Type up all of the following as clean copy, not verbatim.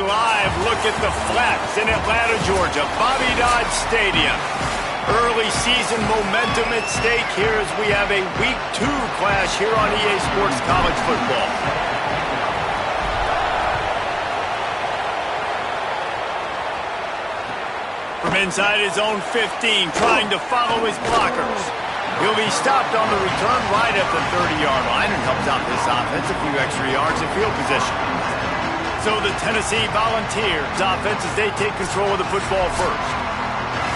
live look at the Flats in Atlanta, Georgia, Bobby Dodd Stadium. Early season momentum at stake here as we have a Week 2 clash here on EA Sports College Football. From inside his own 15, trying to follow his blockers. He'll be stopped on the return right at the 30-yard line and helps out this offense a few extra yards in field position. So the Tennessee Volunteers offense as they take control of the football first.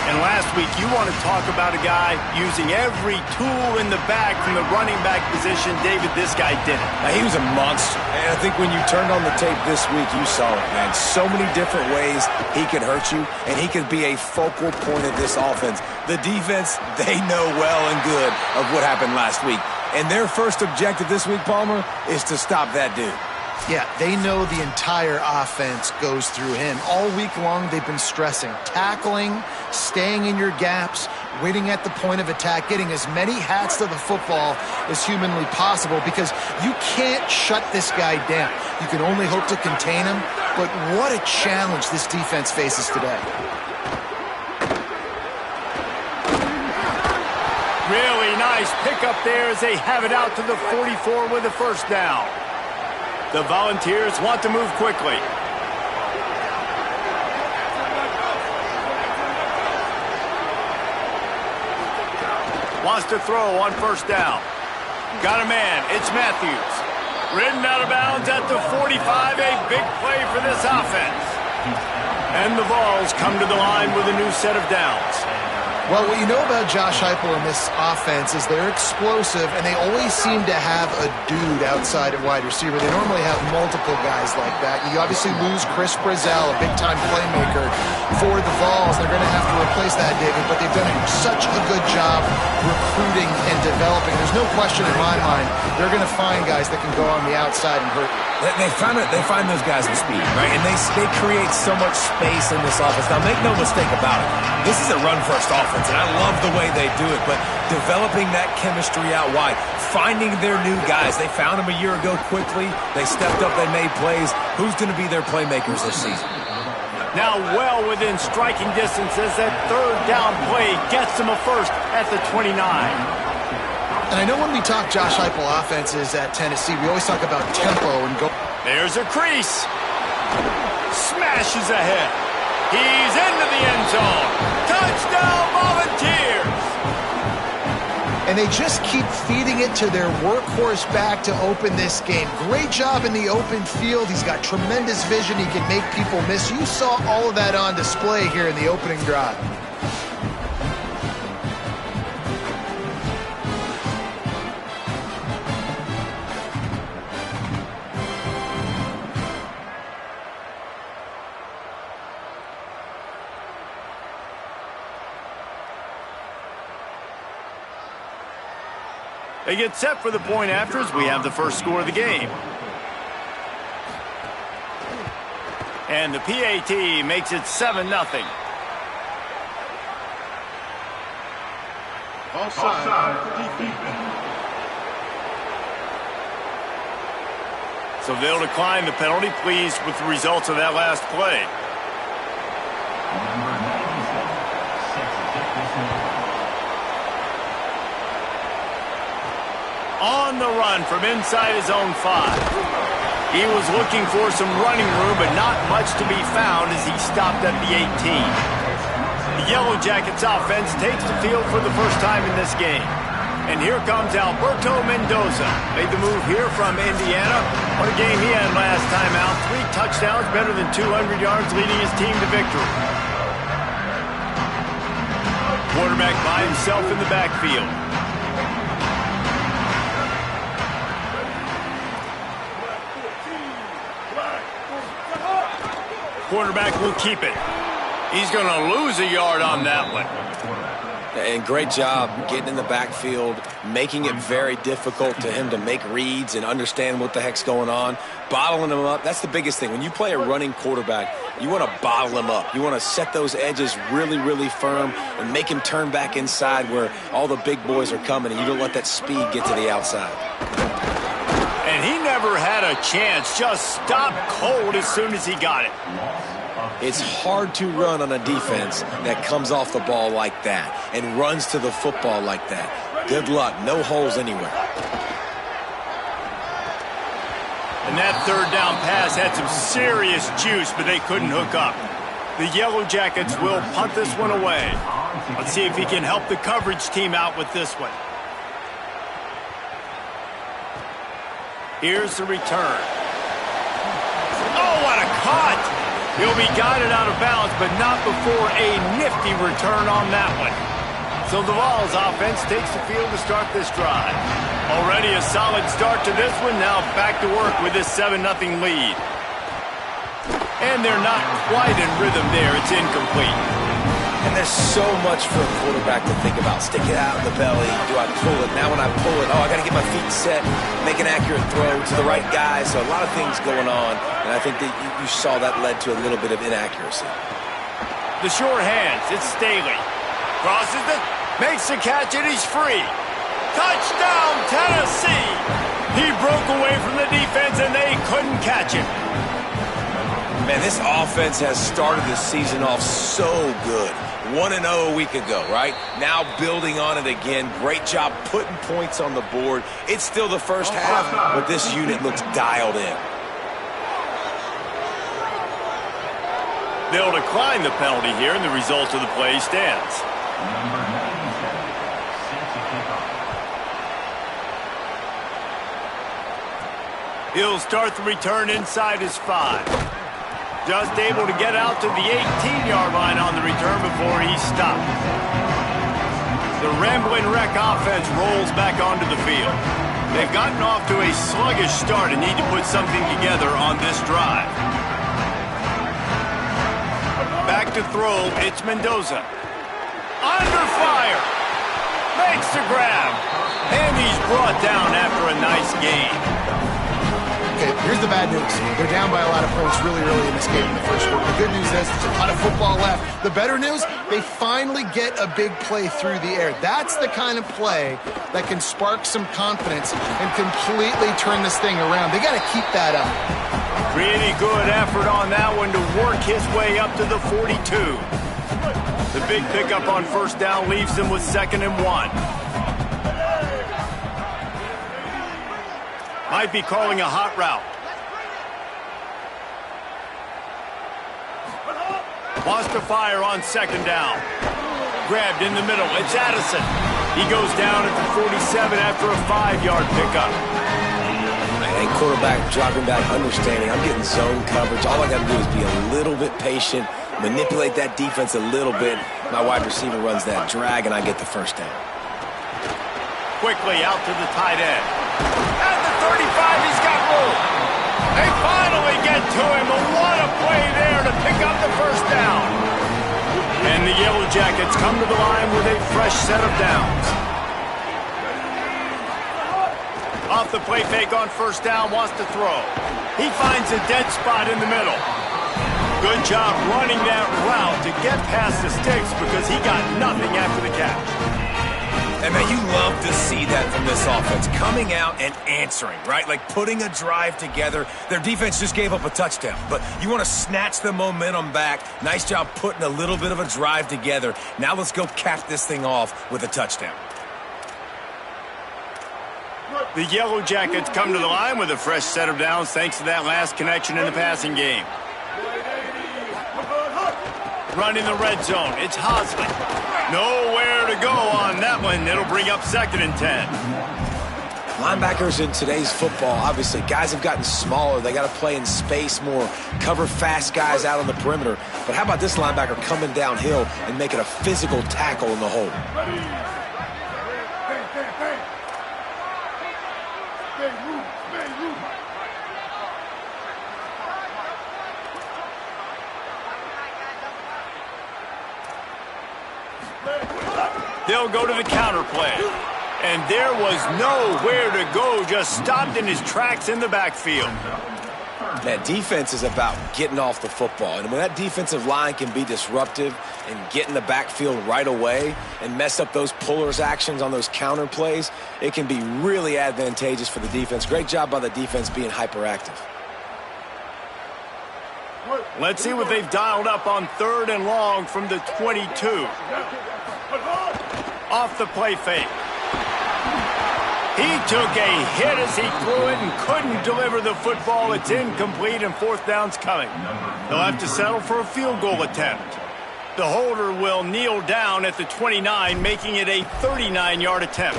And last week, you want to talk about a guy using every tool in the bag from the running back position. David, this guy did it. He was a monster. And I think when you turned on the tape this week, you saw it, man. So many different ways he could hurt you, and he could be a focal point of this offense. The defense, they know well and good of what happened last week. And their first objective this week, Palmer, is to stop that dude. Yeah, they know the entire offense goes through him. All week long, they've been stressing tackling, staying in your gaps, waiting at the point of attack, getting as many hats to the football as humanly possible because you can't shut this guy down. You can only hope to contain him, but what a challenge this defense faces today. Really nice pickup there as they have it out to the 44 with a first down. The Volunteers want to move quickly. Wants to throw on first down. Got a man. It's Matthews. Ridden out of bounds at the 45. A big play for this offense. And the Vols come to the line with a new set of downs. Well, what you know about Josh Heupel and this offense is they're explosive, and they always seem to have a dude outside at wide receiver. They normally have multiple guys like that. You obviously lose Chris Brazzell, a big-time playmaker for the Vols. They're going to have to replace that, David, but they've done such a good job recruiting and developing. There's no question in my mind they're going to find guys that can go on the outside and hurt you. They find those guys in speed, right? And they create so much space in this offense. Now, make no mistake about it. This is a run-first offense, and I love the way they do it, but developing that chemistry out wide, finding their new guys. They found them a year ago quickly. They stepped up. They made plays. Who's going to be their playmakers this season? Now well within striking distance as that third down play gets them a first at the 29. And I know when we talk Josh Heupel offenses at Tennessee, we always talk about tempo and go. There's a crease. Smashes ahead. He's into the end zone. Touchdown, Volunteers! And they just keep feeding it to their workhorse back to open this game. Great job in the open field. He's got tremendous vision. He can make people miss. You saw all of that on display here in the opening drive. They get set for the point after as we have the first score of the game. And the PAT makes it 7-0. Offside. So they'll decline the penalty, pleased with the results of that last play. On the run from inside his own 5. He was looking for some running room, but not much to be found as he stopped at the 18. The Yellow Jackets offense takes the field for the first time in this game. And here comes Alberto Mendoza. Made the move here from Indiana. What a game he had last time out. 3 touchdowns, better than 200 yards, leading his team to victory. Quarterback by himself in the backfield. Quarterback will keep it. He's going to lose a yard on that one. And great job getting in the backfield, making it very difficult to him to make reads and understand what the heck's going on, bottling him up. That's the biggest thing. When you play a running quarterback, you want to bottle him up. You want to set those edges really, really firm and make him turn back inside where all the big boys are coming, and you don't let that speed get to the outside. And he never had a chance. Just stopped cold as soon as he got it. It's hard to run on a defense that comes off the ball like that and runs to the football like that. Good luck. No holes anywhere. And that third down pass had some serious juice, but they couldn't hook up. The Yellow Jackets will punt this one away. Let's see if he can help the coverage team out with this one. Here's the return. Oh, what a cut! He'll be guided out of bounds, but not before a nifty return on that one. So the Vols offense takes the field to start this drive. Already a solid start to this one. Now back to work with this 7-0 lead. And they're not quite in rhythm there. It's incomplete. And there's so much for a quarterback to think about. Stick it out in the belly. Do I pull it? Now when I pull it, I got to get my feet set, make an accurate throw to the right guy. So a lot of things going on. And I think that you saw that led to a little bit of inaccuracy. The short hands. It's Staley. Crosses it. Makes the catch, and he's free. Touchdown, Tennessee! He broke away from the defense, and they couldn't catch him. Man, this offense has started the season off so good. 1-0 a week ago, right? Now building on it again. Great job putting points on the board. It's still the first half, but this unit looks dialed in. They'll decline the penalty here, and the result of the play stands. He'll start the return inside his 5. Just able to get out to the 18-yard line on the return before he's stopped. The Rambling Wreck offense rolls back onto the field. They've gotten off to a sluggish start and need to put something together on this drive. Back to throw, it's Mendoza. Under fire! Makes the grab. And he's brought down after a nice gain. Okay, here's the bad news. They're down by a lot of points really early in this game in the first quarter. The good news is there's a lot of football left. The better news, they finally get a big play through the air. That's the kind of play that can spark some confidence and completely turn this thing around. They got to keep that up. Pretty good effort on that one to work his way up to the 42. The big pickup on first down leaves them with 2nd and 1. Might be calling a hot route. Wants to fire on 2nd down. Grabbed in the middle. It's Addison. He goes down at the 47 after a 5-yard pickup. And quarterback dropping back, understanding I'm getting zone coverage. All I got to do is be a little bit patient, manipulate that defense a little bit. My wide receiver runs that drag, and I get the first down. Quickly out to the tight end. At the 35, he's got room. They finally get to him. What a play there to pick up the first down. And the Yellow Jackets come to the line with a fresh set of downs. Off the play fake on first down, wants to throw. He finds a dead spot in the middle. Good job running that route to get past the sticks because he got nothing after the catch. And, man, you love to see that from this offense, coming out and answering, right? Like putting a drive together. Their defense just gave up a touchdown, but you want to snatch the momentum back. Nice job putting a little bit of a drive together. Now let's go cap this thing off with a touchdown. The Yellow Jackets come to the line with a fresh set of downs thanks to that last connection in the passing game. Running the red zone, it's Hosley. Nowhere to go on that one. It'll bring up 2nd and 10. Linebackers in today's football, obviously, guys have gotten smaller. They got to play in space more, cover fast guys out on the perimeter. But how about this linebacker coming downhill and making a physical tackle in the hole? They'll go to the counter play. And there was nowhere to go, just stopped in his tracks in the backfield. Man, defense is about getting off the football. And when that defensive line can be disruptive and get in the backfield right away and mess up those pullers actions on those counter plays, it can be really advantageous for the defense. Great job by the defense being hyperactive. Let's see what they've dialed up on 3rd and long from the 22. Off the play fake. He took a hit as he threw it and couldn't deliver the football. It's incomplete and 4th down's coming. They'll have to settle for a field goal attempt. The holder will kneel down at the 29, making it a 39-yard attempt.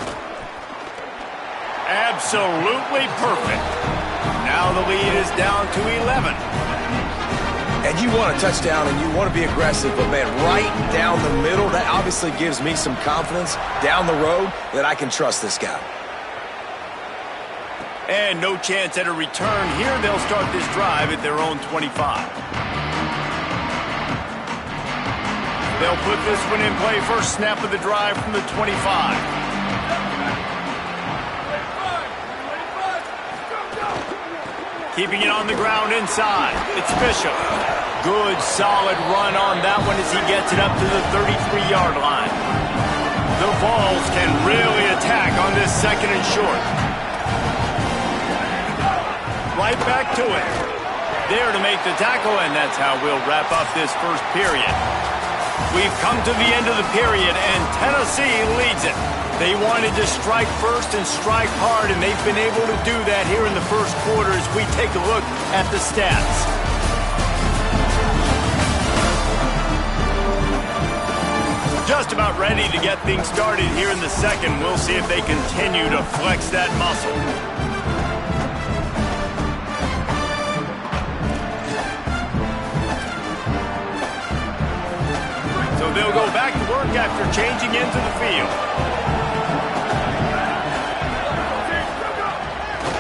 Absolutely perfect. Now the lead is down to 11. And you want a touchdown and you want to be aggressive, but, man, right down the middle, that obviously gives me some confidence down the road that I can trust this guy. And no chance at a return here. They'll start this drive at their own 25. They'll put this one in play. First snap of the drive from the 25. Keeping it on the ground inside. It's Bishop. Good, solid run on that one as he gets it up to the 33-yard line. The Vols can really attack on this 2nd and short. Right back to it. There to make the tackle, and that's how we'll wrap up this first period. We've come to the end of the period, and Tennessee leads it. They wanted to strike first and strike hard, and they've been able to do that here in the first quarter as we take a look at the stats. Just about ready to get things started here in the second. We'll see if they continue to flex that muscle. So they'll go back to work after changing into the field.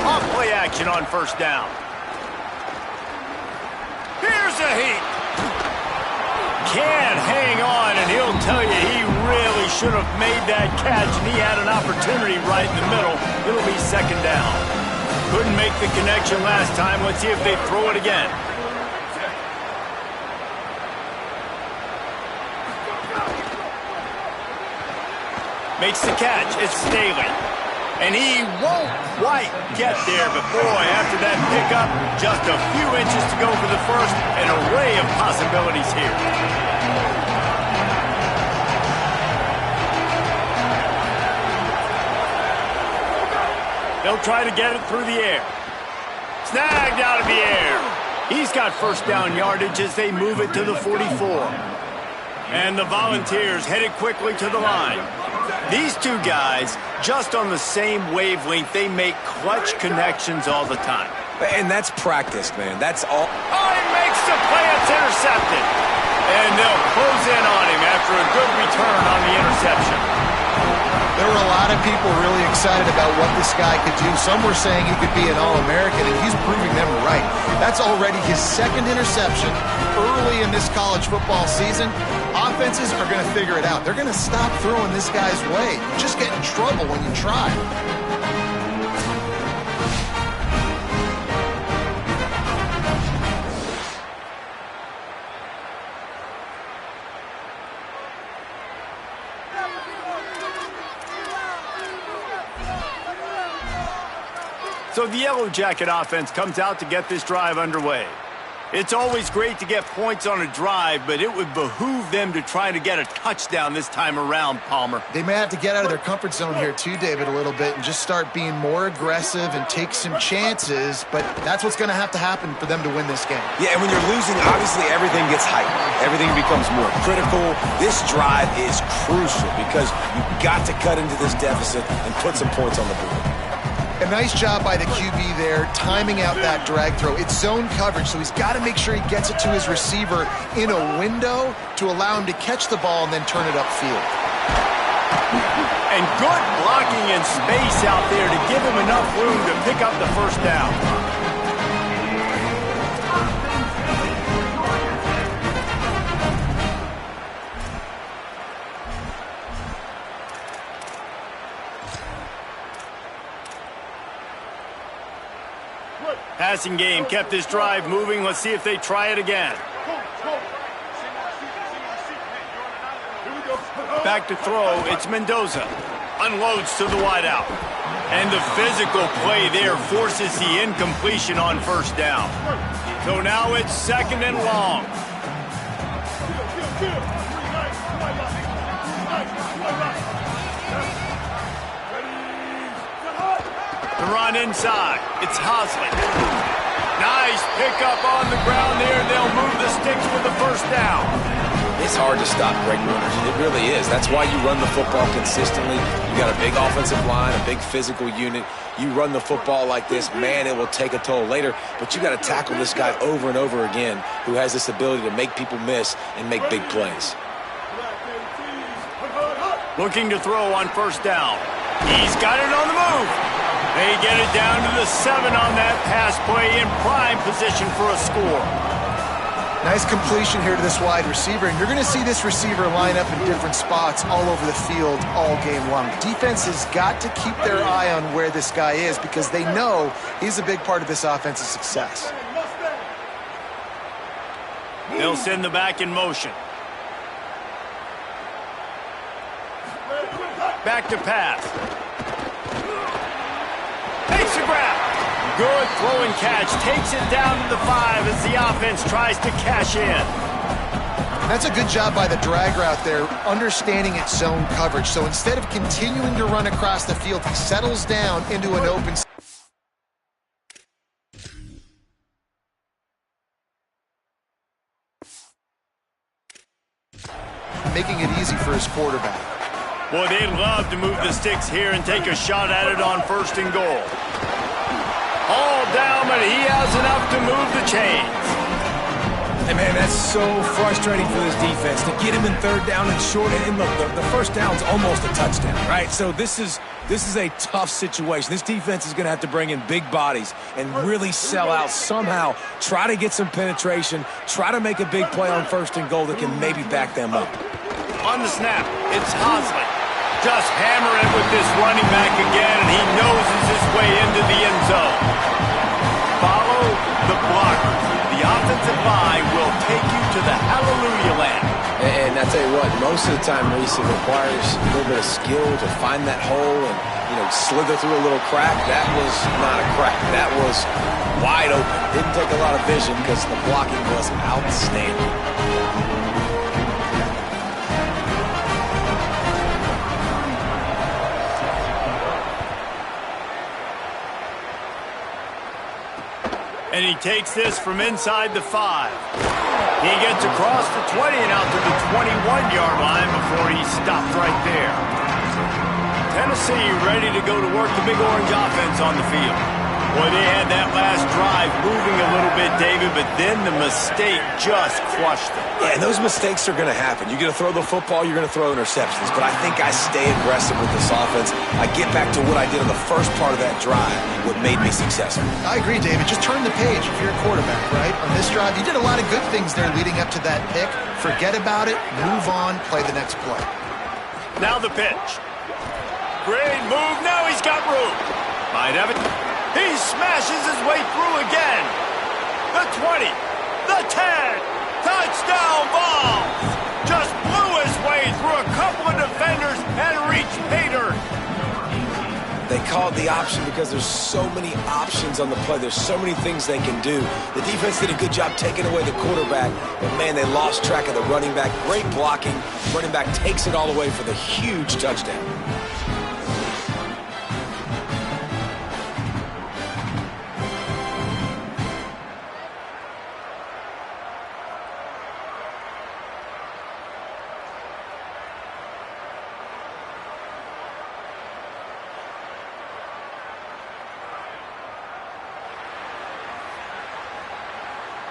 Off play action on 1st down. Here's a heat. Can't hang on, and he'll tell you he really should have made that catch, and he had an opportunity right in the middle. It'll be 2nd down. Couldn't make the connection last time. Let's see if they throw it again. Makes the catch. It's Staley. And he won't quite get there, but boy, after that pickup, just a few inches to go for the first. An array of possibilities here. They'll try to get it through the air. Snagged out of the air. He's got 1st down yardage as they move it to the 44. And the Volunteers headed quickly to the line. These two guys, just on the same wavelength, they make clutch connections all the time. And that's practice, man. That's all. Oh, he makes the play. It's intercepted. And they'll close in on him after a good return on the interception. There were a lot of people really excited about what this guy could do. Some were saying he could be an All-American, and he's proving them right. That's already his 2nd interception early in this college football season. Offenses are going to figure it out. They're going to stop throwing this guy's way. You just get in trouble when you try. So the Yellow Jacket offense comes out to get this drive underway. It's always great to get points on a drive, but it would behoove them to try to get a touchdown this time around, Palmer. They may have to get out of their comfort zone here too, David, a little bit and just start being more aggressive and take some chances, but that's what's going to have to happen for them to win this game. Yeah, and when you're losing, obviously everything gets heightened. Everything becomes more critical. This drive is crucial because you've got to cut into this deficit and put some points on the board. A nice job by the QB there, timing out that drag throw. It's zone coverage, so he's got to make sure he gets it to his receiver in a window to allow him to catch the ball and then turn it upfield. And good blocking in space out there to give him enough room to pick up the 1st down. Passing game kept this drive moving. Let's see if they try it again. Back to throw, it's Mendoza. Unloads to the wideout. And the physical play there forces the incompletion on first down. So now it's 2nd and long. The run inside. It's Hosley. Nice pickup on the ground there. They'll move the sticks for the first down. It's hard to stop great runners. It really is. That's why you run the football consistently. You got a big offensive line, a big physical unit. You run the football like this, man, it will take a toll later. But you got to tackle this guy over and over again who has this ability to make people miss and make big plays. Looking to throw on first down. He's got it on the move. They get it down to the 7 on that pass play in prime position for a score. Nice completion here to this wide receiver, and you're going to see this receiver line up in different spots all over the field all game long. Defense has got to keep their eye on where this guy is because they know he's a big part of this offense's success. They'll send the back in motion. Back to pass. Makes a grab. Good throw and catch. Takes it down to the 5 as the offense tries to cash in. That's a good job by the drag route there, understanding its zone coverage. So instead of continuing to run across the field, he settles down into an open making it easy for his quarterback. Boy, they'd love to move the sticks here and take a shot at it on 1st and goal. All down, but he has enough to move the chains. And, man, that's so frustrating for this defense to get him in 3rd down and short. And look, the first down's almost a touchdown, right? So this is a tough situation. This defense is going to have to bring in big bodies and really sell out somehow, try to get some penetration, try to make a big play on 1st and goal that can maybe back them up. On the snap, it's Hosley. Just hammer it with this running back again, and he noses his way into the end zone. Follow the blockers. The offensive line will take you to the hallelujah land. And I tell you what, most of the time, Reese, it requires a little bit of skill to find that hole and, slither through a little crack. That was not a crack. That was wide open. Didn't take a lot of vision because the blocking was outstanding. And he takes this from inside the 5. He gets across the 20 and out to the 21-yard line before he stopped right there. Tennessee ready to go to work the Big Orange offense on the field. Boy, they had that last drive moving a little bit, David, but then the mistake just crushed them. Yeah, and those mistakes are going to happen. You're going to throw the football, you're going to throw interceptions. But I think I stay aggressive with this offense. I get back to what I did on the first part of that drive, what made me successful. I agree, David. Just turn the page if you're a quarterback, right? On this drive, you did a lot of good things there leading up to that pick. Forget about it, move on, play the next play. Now the pitch. Great move. Now he's got room. Might have it. He smashes his way through again. The 20, the 10, touchdown ball. Just blew his way through a couple of defenders and reached pay dirt. They called the option because there's so many options on the play. There's so many things they can do. The defense did a good job taking away the quarterback, but, man, they lost track of the running back. Great blocking. Running back takes it all away for the huge touchdown.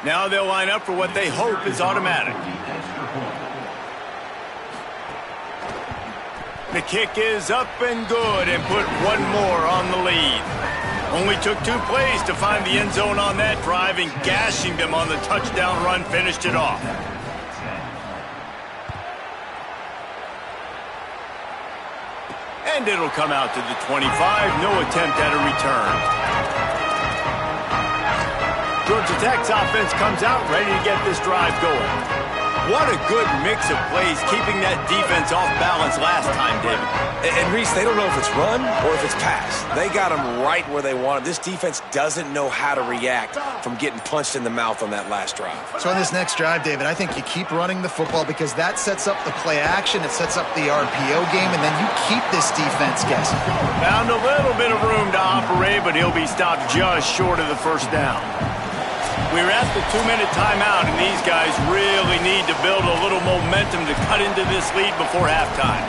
Now they'll line up for what they hope is automatic. The kick is up and good and put one more on the lead. Only took 2 plays to find the end zone on that drive, and gashing them on the touchdown run finished it off. And it'll come out to the 25. No attempt at a return. Georgia Tech's offense comes out ready to get this drive going. What a good mix of plays, keeping that defense off balance last time, David. And Reese, they don't know if it's run or if it's pass. They got them right where they want them. This defense doesn't know how to react from getting punched in the mouth on that last drive. So on this next drive, David, I think you keep running the football because that sets up the play action, it sets up the RPO game, and then you keep this defense guessing. Found a little bit of room to operate, but he'll be stopped just short of the first down. We're at the 2-minute timeout, and these guys really need to build a little momentum to cut into this lead before halftime.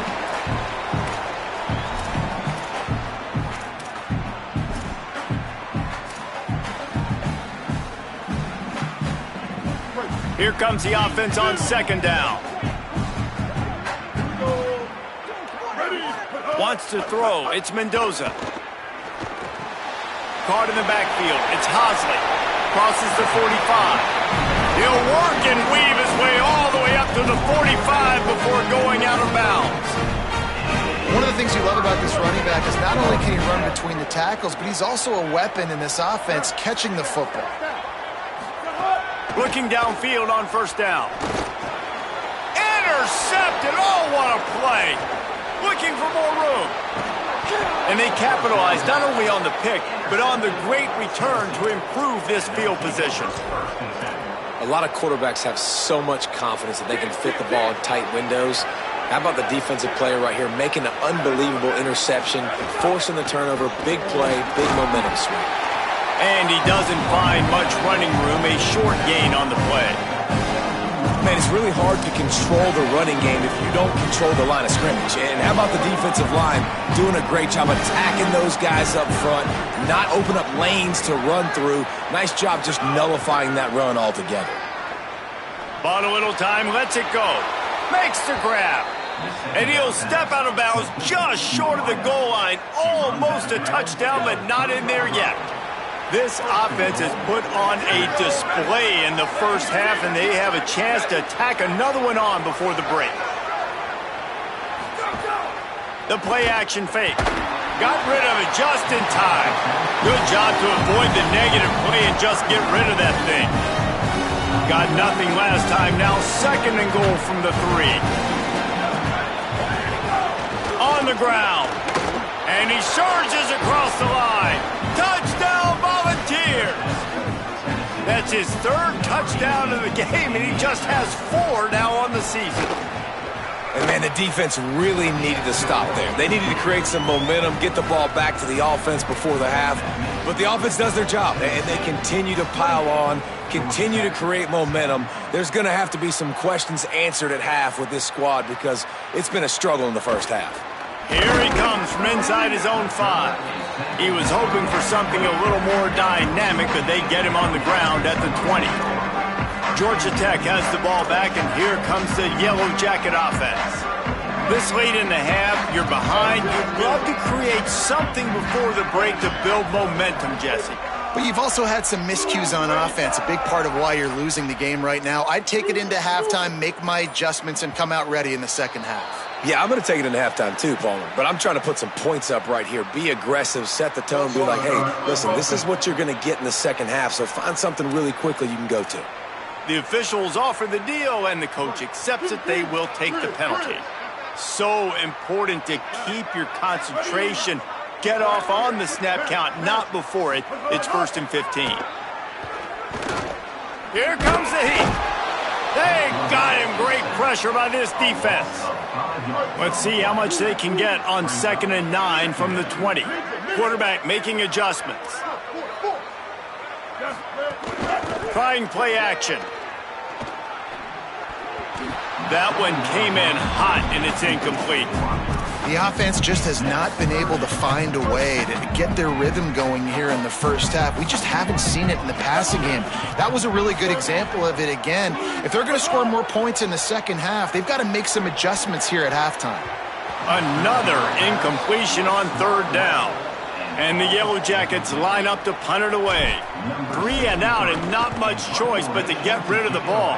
Here comes the offense on second down. Wants to throw. It's Mendoza. Caught in the backfield. It's Hosley. Crosses the 45. He'll work and weave his way all the way up to the 45 before going out of bounds. One of the things you love about this running back is not only can he run between the tackles, but he's also a weapon in this offense catching the football. Looking downfield on first down. Intercepted. Oh, what a play. Looking for more room. And they capitalized not only on the pick, but on the great return to improve this field position. A lot of quarterbacks have so much confidence that they can fit the ball in tight windows. How about the defensive player right here making an unbelievable interception, forcing the turnover, big play, big momentum swing. And he doesn't find much running room, a short gain on the play. Man, it's really hard to control the running game if you don't control the line of scrimmage. And how about the defensive line doing a great job attacking those guys up front, not open up lanes to run through. Nice job just nullifying that run altogether. Bought a little time, lets it go. Makes the grab. And he'll step out of bounds just short of the goal line. Almost a touchdown, but not in there yet. This offense has put on a display in the first half, and they have a chance to tack another one on before the break. The play-action fake. Got rid of it just in time. Good job to avoid the negative play and just get rid of that thing. Got nothing last time. Now second and goal from the 3. On the ground. And he surges across the line. Touchdown, Volunteers! That's his 3rd touchdown of the game, and he just has 4 now on the season. And, man, the defense really needed to stop there. They needed to create some momentum, get the ball back to the offense before the half. But the offense does their job, and they continue to pile on, continue to create momentum. There's going to have to be some questions answered at half with this squad because it's been a struggle in the first half. Here he comes from inside his own 5. He was hoping for something a little more dynamic, but they get him on the ground at the 20. Georgia Tech has the ball back, and here comes the Yellow Jacket offense. This late in the half, you're behind. You'd love to create something before the break to build momentum, Jesse. But you've also had some miscues on offense, a big part of why you're losing the game right now. I'd take it into halftime, make my adjustments, and come out ready in the second half. Yeah, I'm going to take it into halftime too, Palmer. But I'm trying to put some points up right here. Be aggressive, set the tone, be like, hey, listen, this is what you're going to get in the second half, so find something really quickly you can go to. The officials offer the deal, and the coach accepts it. They will take the penalty. So important to keep your concentration. Get off on the snap count, not before it. It's 1st and 15. Here comes the heat. They got him. Great pressure by this defense. Let's see how much they can get on 2nd and 9 from the 20. Quarterback making adjustments. Trying play action. That one came in hot, and it's incomplete. The offense just has not been able to find a way to get their rhythm going here in the first half. We just haven't seen it in the passing game. That was a really good example of it again. If they're going to score more points in the second half, they've got to make some adjustments here at halftime. Another incompletion on 3rd down. And the Yellow Jackets line up to punt it away. 3 and out, and not much choice but to get rid of the ball.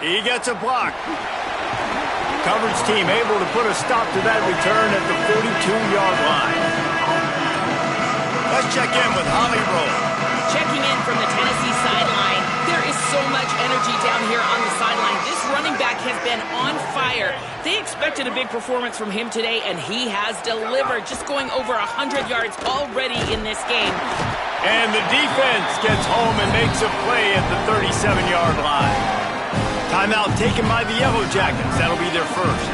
He gets a block. Coverage team able to put a stop to that return at the 42-yard line. Let's check in with Holly Rowe. Checking in from the Tennessee sideline. There is so much energy down here on the sideline. This running back has been on fire. They expected a big performance from him today, and he has delivered, just going over 100 yards already in this game. And the defense gets home and makes a play at the 37-yard line. Timeout taken by the Yellow Jackets. That'll be their first.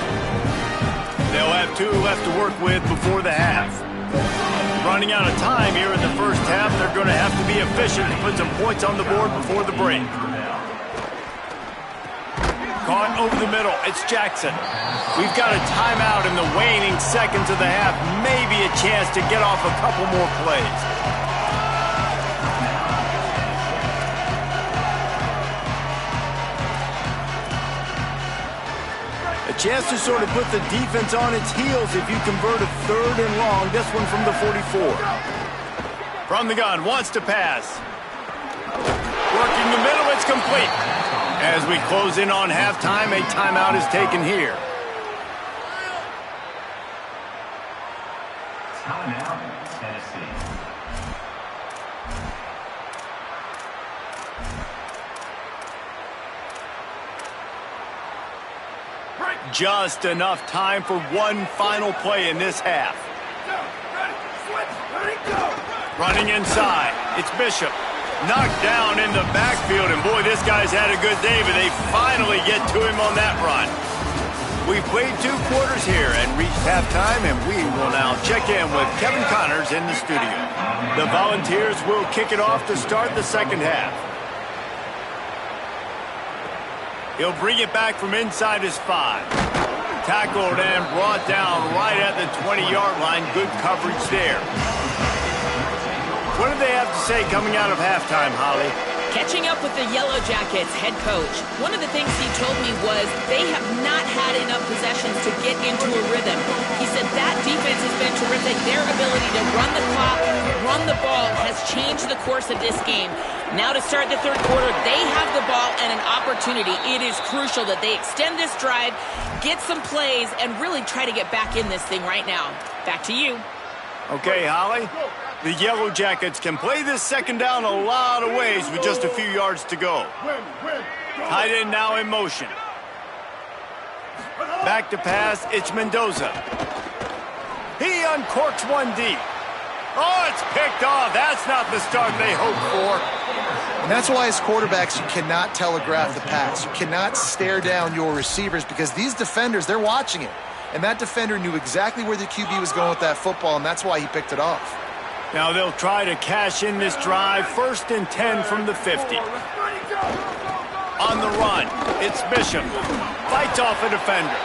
They'll have 2 left to work with before the half. Running out of time here in the first half, they're going to have to be efficient to put some points on the board before the break. Caught over the middle. It's Jackson. We've got a timeout in the waning seconds of the half. Maybe a chance to get off a couple more plays. A chance to sort of put the defense on its heels if you convert a 3rd and long. This one from the 44. From the gun, wants to pass. Working the middle, it's complete. As we close in on halftime, a timeout is taken here. Timeout, Tennessee. Just enough time for one final play in this half. Running inside, it's Bishop. Knocked down in the backfield, and boy, this guy's had a good day, but they finally get to him on that run. We've played 2 quarters here and reached halftime, and we will now check in with Kevin Connors in the studio. The Volunteers will kick it off to start the second half. He'll bring it back from inside his 5. Tackled and brought down right at the 20-yard line. Good coverage there. What do they have to say coming out of halftime, Holly? Catching up with the Yellow Jackets head coach, one of the things he told me was they have not had enough possessions to get into a rhythm. He said that defense has been terrific. Their ability to run the clock, run the ball has changed the course of this game. Now to start the 3rd quarter, they have the ball and an opportunity. It is crucial that they extend this drive, get some plays, and really try to get back in this thing right now. Back to you. Okay, Holly. The Yellow Jackets can play this second down a lot of ways with just a few yards to go. Tight end now in motion. Back to pass, it's Mendoza. He uncorks one deep. Oh, it's picked off. That's not the start they hoped for. And that's why as quarterbacks, you cannot telegraph the pass. You cannot stare down your receivers because these defenders, they're watching it. And that defender knew exactly where the QB was going with that football, and that's why he picked it off. Now they'll try to cash in this drive. 1st and 10 from the 50. On the run, it's Bishop. Fights off a defender.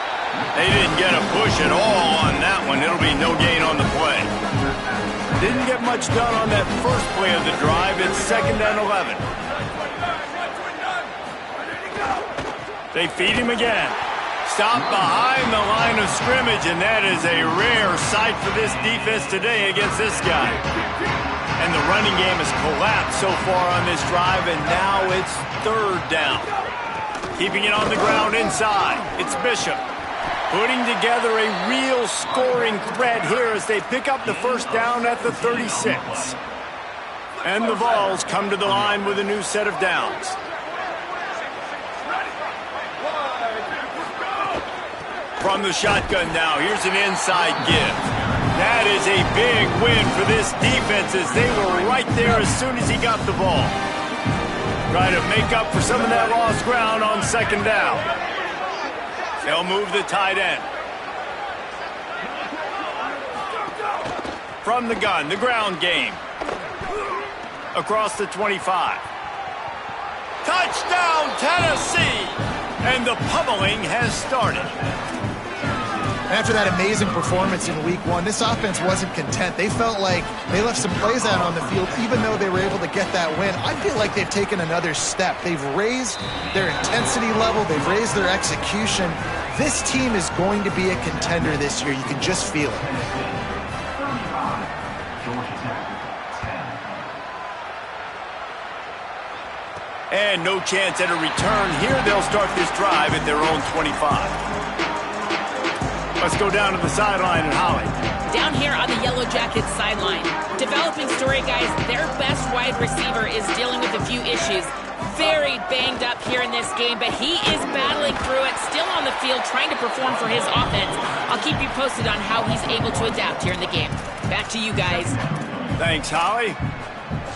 They didn't get a push at all on that one. It'll be no gain on the play. Didn't get much done on that first play of the drive. It's 2nd and 11. They feed him again. Stop behind the line of scrimmage, and that is a rare sight for this defense today against this guy. And the running game has collapsed so far on this drive, and now it's 3rd down. Keeping it on the ground inside, it's Bishop. Putting together a real scoring threat here as they pick up the first down at the 36. And the Vols come to the line with a new set of downs. From the shotgun now, here's an inside give. That is a big win for this defense as they were right there as soon as he got the ball. Try to make up for some of that lost ground on 2nd down. They'll move the tight end. From the gun, the ground game. Across the 25. Touchdown, Tennessee! And the pummeling has started. After that amazing performance in Week 1, this offense wasn't content. They felt like they left some plays out on the field, even though they were able to get that win. I feel like they've taken another step. They've raised their intensity level. They've raised their execution. This team is going to be a contender this year. You can just feel it. And no chance at a return here. They'll start this drive at their own 25. Let's go down to the sideline and Holly. Down here on the Yellow Jackets sideline, developing story guys, their best wide receiver is dealing with a few issues. Very banged up here in this game, but he is battling through it, still on the field, trying to perform for his offense. I'll keep you posted on how he's able to adapt here in the game. Back to you guys. Thanks, Holly.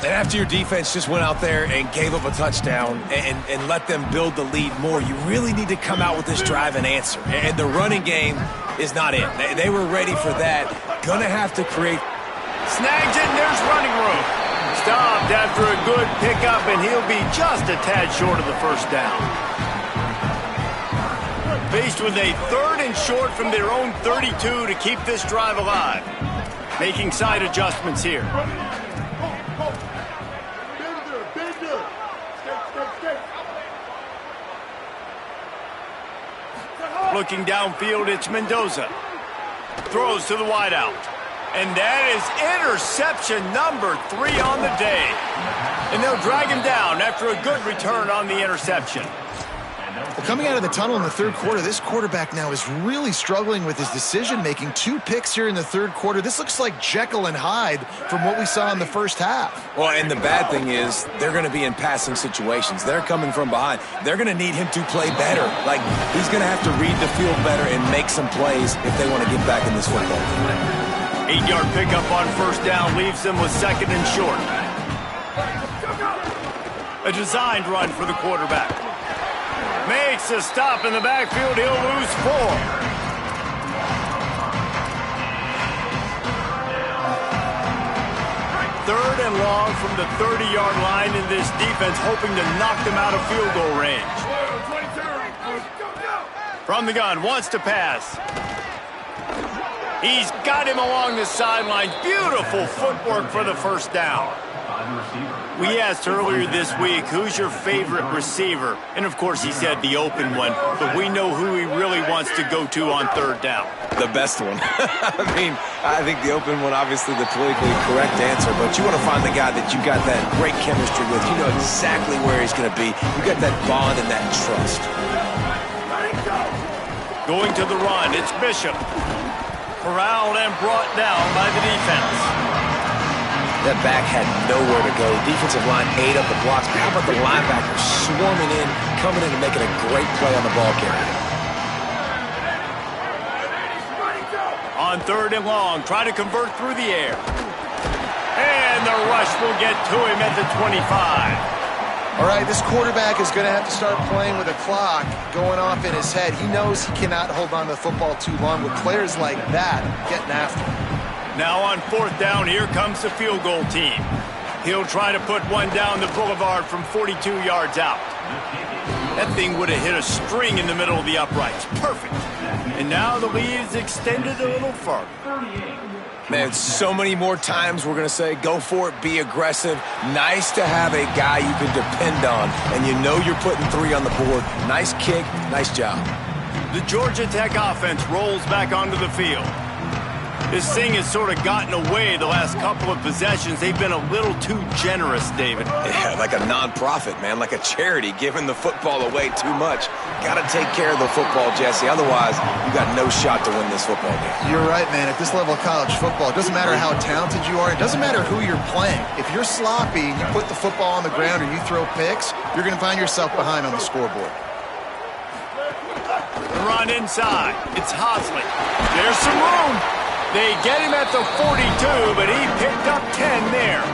And after your defense just went out there and gave up a touchdown and let them build the lead more, you really need to come out with this drive and answer. And the running game is not it. They were ready for that. Gonna have to create. Snags it, and there's running room. Stopped after a good pickup, and he'll be just a tad short of the first down. Faced with a 3rd and short from their own 32 to keep this drive alive. Making side adjustments here. Looking downfield, it's Mendoza. Throws to the wideout. And that is interception number 3 on the day. And they'll drag him down after a good return on the interception. Well, coming out of the tunnel in the third quarter, this quarterback now is really struggling with his decision-making. 2 picks here in the third quarter. This looks like Jekyll and Hyde from what we saw in the first half. Well, and the bad thing is they're going to be in passing situations. They're coming from behind. They're going to need him to play better. Like, he's going to have to read the field better and make some plays if they want to get back in this football game. 8-yard pickup on first down leaves them with 2nd and short. A designed run for the quarterback. Makes a stop in the backfield. He'll lose 4. Third and long from the 30-yard line, and this defense hoping to knock them out of field goal range. From the gun, wants to pass. He's got him along the sideline. Beautiful footwork for the first down. We asked earlier this week, who's your favorite receiver? And, of course, he said the open one. But we know who he really wants to go to on third down. The best one. I think the open one, obviously the politically correct answer. But you want to find the guy that you got that great chemistry with. You know exactly where he's going to be. You got that bond and that trust. Going to the run, it's Bishop. Corralled and brought down by the defense. That back had nowhere to go. Defensive line ate up the blocks. How about the linebackers swarming in, coming in and making a great play on the ball carrier? On 3rd and long, try to convert through the air. And the rush will get to him at the 25. All right, this quarterback is going to have to start playing with a clock going off in his head. He knows he cannot hold on to the football too long with players like that getting after him. Now on 4th down, here comes the field goal team. He'll try to put one down the boulevard from 42 yards out. That thing would have hit a string in the middle of the uprights. Perfect. And now the lead is extended a little further. Man, so many more times we're going to say, go for it, be aggressive. Nice to have a guy you can depend on, and you know you're putting 3 on the board. Nice kick, nice job. The Georgia Tech offense rolls back onto the field. This thing has sort of gotten away the last couple of possessions. They've been a little too generous, David. Yeah, like a non-profit, man, like a charity, giving the football away too much. Got to take care of the football, Jesse. Otherwise, you got no shot to win this football game. You're right, man. At this level of college football, it doesn't matter how talented you are. It doesn't matter who you're playing. If you're sloppy and you put the football on the ground and you throw picks, you're going to find yourself behind on the scoreboard. The run inside. It's Hosley. There's some room. They get him at the 42, but he picked up 10 there.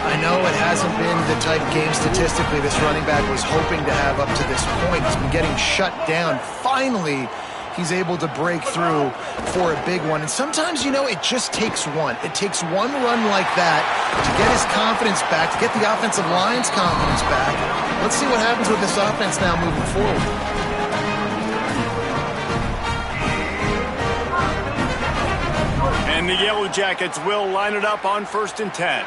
I know it hasn't been the type of game statistically this running back was hoping to have up to this point. He's been getting shut down. Finally, he's able to break through for a big one. And sometimes, you know, it just takes one. It takes one run like that to get his confidence back, to get the offensive line's confidence back. Let's see what happens with this offense now moving forward. And the Yellow Jackets will line it up on 1st and 10.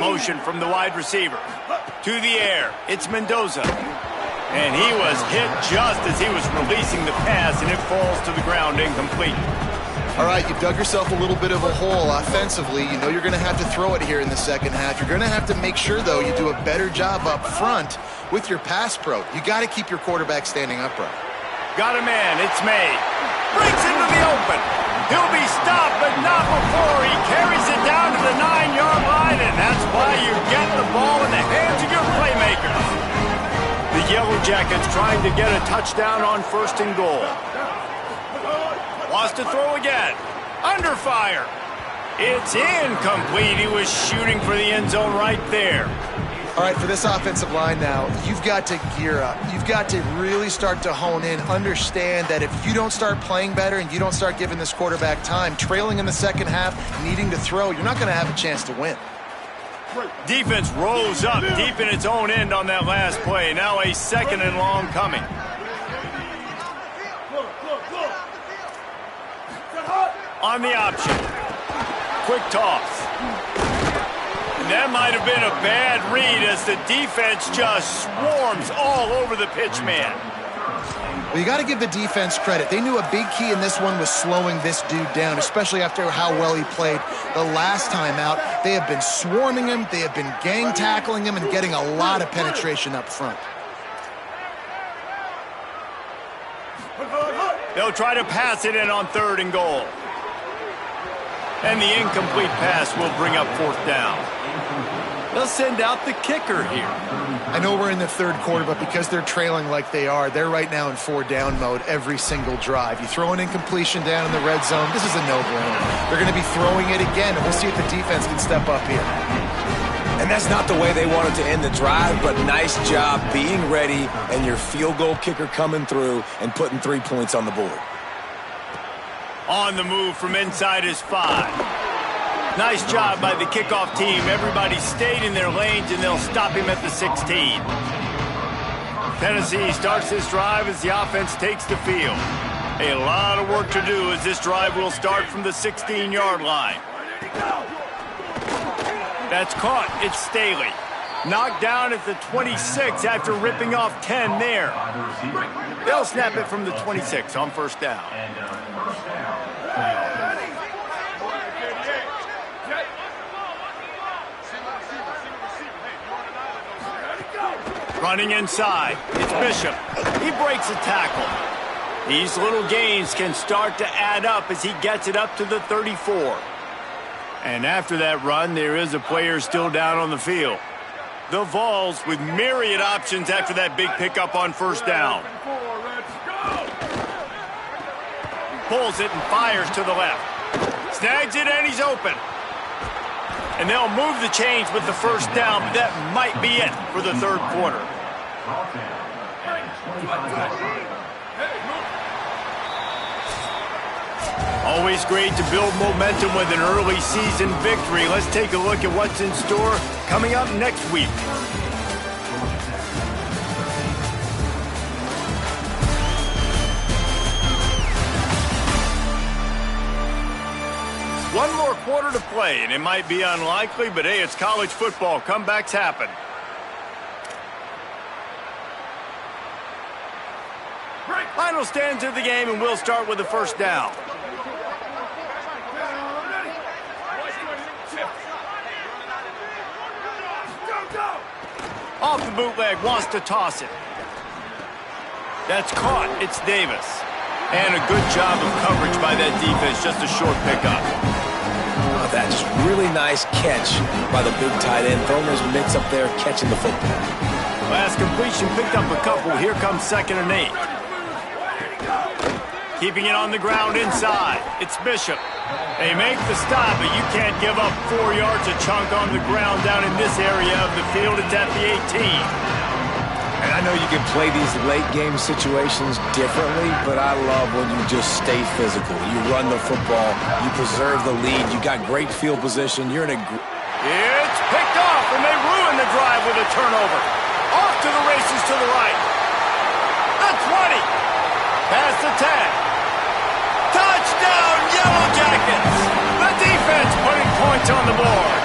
Motion from the wide receiver. To the air, it's Mendoza. And he was hit just as he was releasing the pass, and it falls to the ground incomplete. All right, you've dug yourself a little bit of a hole offensively. You know you're going to have to throw it here in the second half. You're going to have to make sure, though, you do a better job up front with your pass pro. You got to keep your quarterback standing upright. Got a man. It's May. Breaks into the open. He'll be stopped, but not before he carries it down to the 9-yard line, and that's why you get the ball in the hands of your playmakers. The Yellow Jackets trying to get a touchdown on 1st and goal. Wants to throw again. Under fire. It's incomplete. He was shooting for the end zone right there. All right, for this offensive line now, you've got to gear up. You've got to really start to hone in, understand that if you don't start playing better and you don't start giving this quarterback time, trailing in the second half, needing to throw, you're not going to have a chance to win. Defense rose up deep in its own end on that last play. Now a 2nd and long coming. On the option. Quick toss. That might have been a bad read as the defense just swarms all over the pitch man. Well, you got to give the defense credit. They knew a big key in this one was slowing this dude down, especially after how well he played the last time out. They have been swarming him. They have been gang tackling him and getting a lot of penetration up front. They'll try to pass it in on 3rd and goal. And the incomplete pass will bring up 4th down. They'll send out the kicker here. I know we're in the 3rd quarter, but because they're trailing like they are, they're right now in 4-down mode every single drive. You throw an incompletion down in the red zone, this is a no-brainer. They're going to be throwing it again, and we'll see if the defense can step up here. And that's not the way they wanted to end the drive, but nice job being ready and your field goal kicker coming through and putting 3 points on the board. On the move from inside his 5. Nice job by the kickoff team. Everybody stayed in their lanes, and they'll stop him at the 16. Tennessee starts this drive as the offense takes the field. A lot of work to do as this drive will start from the 16-yard line. That's caught. It's Staley. Knocked down at the 26 after ripping off 10 there. They'll snap it from the 26 on 1st down. Running inside, it's Bishop. He breaks a tackle. These little gains can start to add up as he gets it up to the 34. And after that run, there is a player still down on the field. The Vols with myriad options after that big pickup on 1st down. Pulls it and fires to the left. Snags it and he's open. And they'll move the chains with the 1st down, but that might be it for the 3rd quarter. Always great to build momentum with an early season victory. Let's take a look at what's in store coming up next week. One more quarter to play, and it might be unlikely, but hey, it's college football. Comebacks happen. Final stands of the game, and we'll start with the 1st down. Off the bootleg, wants to toss it. That's caught. It's Davis. And a good job of coverage by that defense, just a short pickup. Oh, that just really nice catch by the big tight end. Throwing those mitts up there, catching the football. Last completion, picked up a couple. Here comes 2nd and 8. Keeping it on the ground inside. It's Bishop. They make the stop, but you can't give up 4 yards a chunk on the ground down in this area of the field. It's at the 18. And I know you can play these late-game situations differently, but I love when you just stay physical. You run the football. You preserve the lead. You got great field position. You're in a... It's picked off, and they ruin the drive with a turnover. Off to the races to the right. The 20. Past the 10. Touchdown, Yellow Jackets! The defense putting points on the board.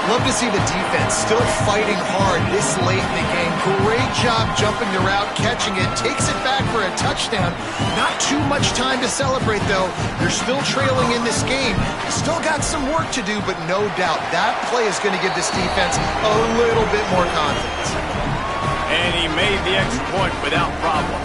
Love to see the defense still fighting hard this late in the game. Great job jumping the route, catching it, takes it back for a touchdown. Not too much time to celebrate, though. You're still trailing in this game. Still got some work to do, but no doubt that play is going to give this defense a little bit more confidence. And he made the extra point without problem.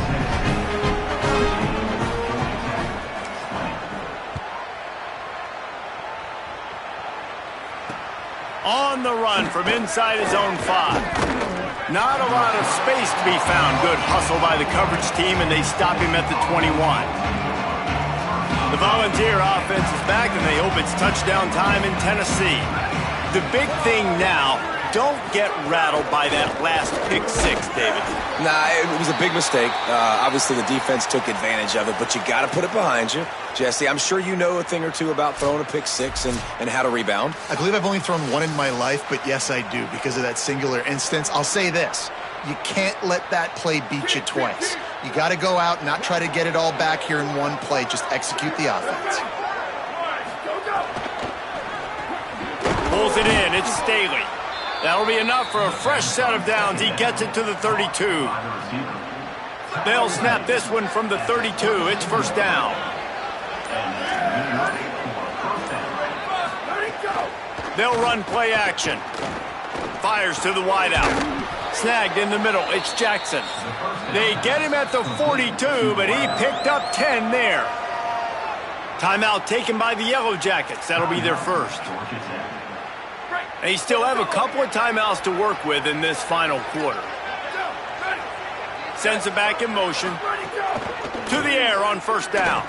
On the run from inside his own 5. Not a lot of space to be found. Good hustle by the coverage team, and they stop him at the 21. The Volunteer offense is back, and they hope it's touchdown time in Tennessee. The big thing now, don't get rattled by that last pick 6, David. Nah, it was a big mistake. Obviously, the defense took advantage of it, but you got to put it behind you. Jesse, I'm sure you know a thing or two about throwing a pick 6 and how to rebound. I believe I've only thrown one in my life, but yes, I do because of that singular instance. I'll say this. You can't let that play beat you twice. You got to go out and not try to get it all back here in one play. Just execute the offense. Pulls it in. It's Staley. That'll be enough for a fresh set of downs. He gets it to the 32. They'll snap this one from the 32. It's first down. They'll run play action. Fires to the wideout. Snagged in the middle. It's Jackson. They get him at the 42, but he picked up 10 there. Timeout taken by the Yellow Jackets. That'll be their first. They still have a couple of timeouts to work with in this final quarter. Sends it back in motion. To the air on first down.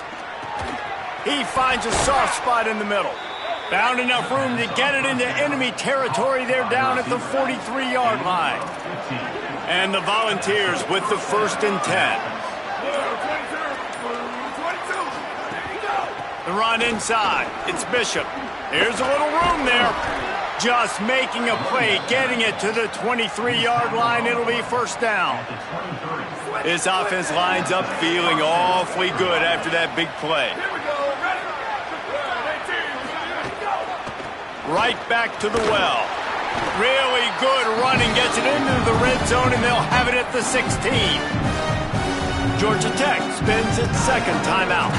He finds a soft spot in the middle. Found enough room to get it into enemy territory. They're down at the 43-yard line. And the Volunteers with the 1st and 10. The run inside. It's Bishop. Here's a little room there. Just making a play, getting it to the 23-yard line. It'll be first down. This offense lines up feeling awfully good after that big play. Right back to the well. Really good running. Gets it into the red zone, and they'll have it at the 16. Georgia Tech spends its second timeout.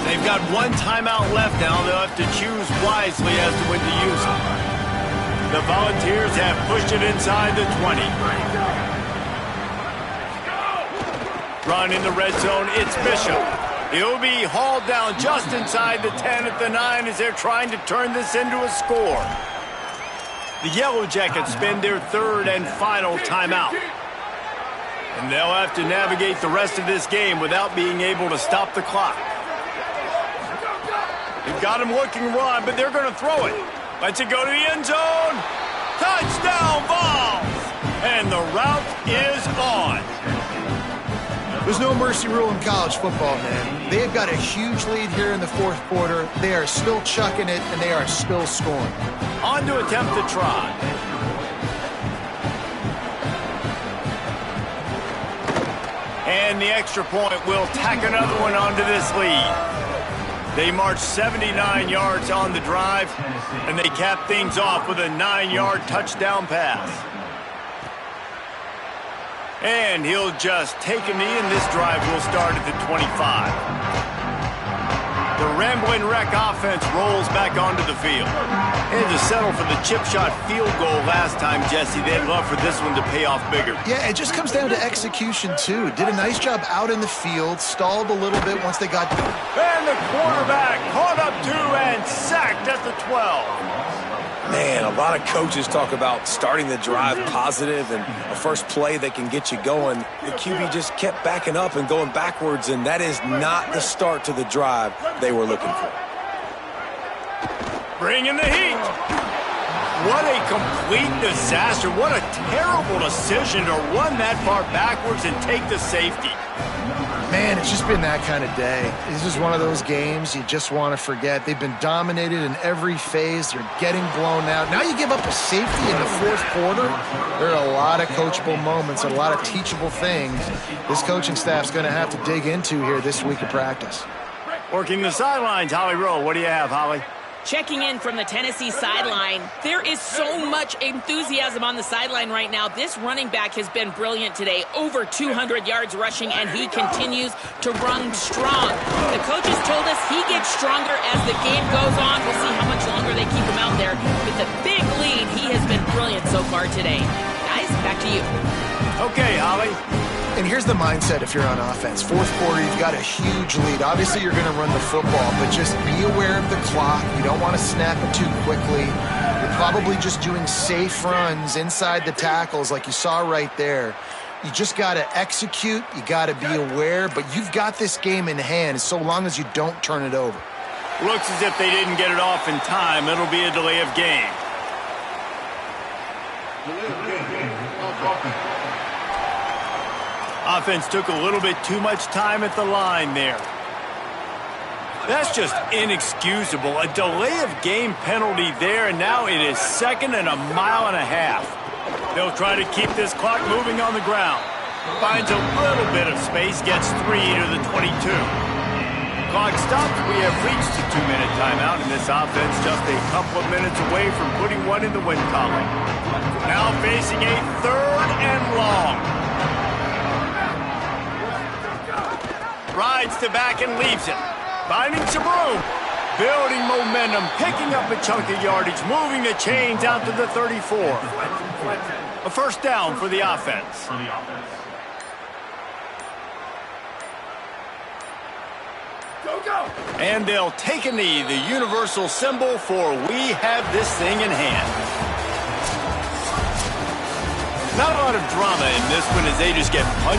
They've got one timeout left now. They'll have to choose wisely as to when to use it. The Volunteers have pushed it inside the 20. Run in the red zone. It's Bishop. He'll be hauled down just inside the 10 at the 9 as they're trying to turn this into a score. The Yellow Jackets spend their third and final timeout. And they'll have to navigate the rest of this game without being able to stop the clock. They've got him looking run, but they're going to throw it. Lets it go to the end zone. Touchdown, Vols! And the route is on. There's no mercy rule in college football, man. They've got a huge lead here in the fourth quarter. They are still chucking it, and they are still scoring. On to attempt the try. And the extra point will tack another one onto this lead. They march 79 yards on the drive, and they cap things off with a 9-yard touchdown pass. And he'll just take a knee, and this drive will start at the 25. The Ramblin' Wreck offense rolls back onto the field. They had to settle for the chip shot field goal last time, Jesse. They'd love for this one to pay off bigger. Yeah, it just comes down to execution, too. Did a nice job out in the field, stalled a little bit once they got... And the quarterback caught up to and sacked at the 12. Man, a lot of coaches talk about starting the drive positive and a first play that can get you going. The QB just kept backing up and going backwards, and that is not the start to the drive they were looking for. Bring in the heat. What a complete disaster. What a terrible decision to run that far backwards and take the safety. Man, it's just been that kind of day. This is one of those games you just want to forget. They've been dominated in every phase. They're getting blown out. Now you give up a safety in the fourth quarter. There are a lot of coachable moments, a lot of teachable things this coaching staff's going to have to dig into here this week of practice. Working the sidelines, Holly Rowe. What do you have, Holly? Checking in from the Tennessee sideline. There is so much enthusiasm on the sideline right now. This running back has been brilliant today. Over 200 yards rushing, and he continues to run strong. The coaches told us he gets stronger as the game goes on. We'll see how much longer they keep him out there. With a big lead, he has been brilliant so far today. Guys, back to you. Okay, Holly. And here's the mindset if you're on offense. Fourth quarter, you've got a huge lead. Obviously, you're going to run the football, but just be aware of the clock. You don't want to snap it too quickly. You're probably just doing safe runs inside the tackles like you saw right there. You just got to execute. You got to be aware, but you've got this game in hand so long as you don't turn it over. Looks as if they didn't get it off in time. It'll be a delay of game. Offense took a little bit too much time at the line there. That's just inexcusable. A delay of game penalty there, and now it is 2nd and a mile and a half. They'll try to keep this clock moving on the ground. Finds a little bit of space, gets 3 to the 22. Clock stops. We have reached the 2-minute timeout, and this offense just a couple of minutes away from putting one in the win column. Now facing a 3rd and long. Rides to back and leaves it. Finding some room. Building momentum, picking up a chunk of yardage, moving the chains out to the 34. A first down for the offense. And they'll take a knee, the universal symbol for we have this thing in hand. Not a lot of drama in this one as they just get punched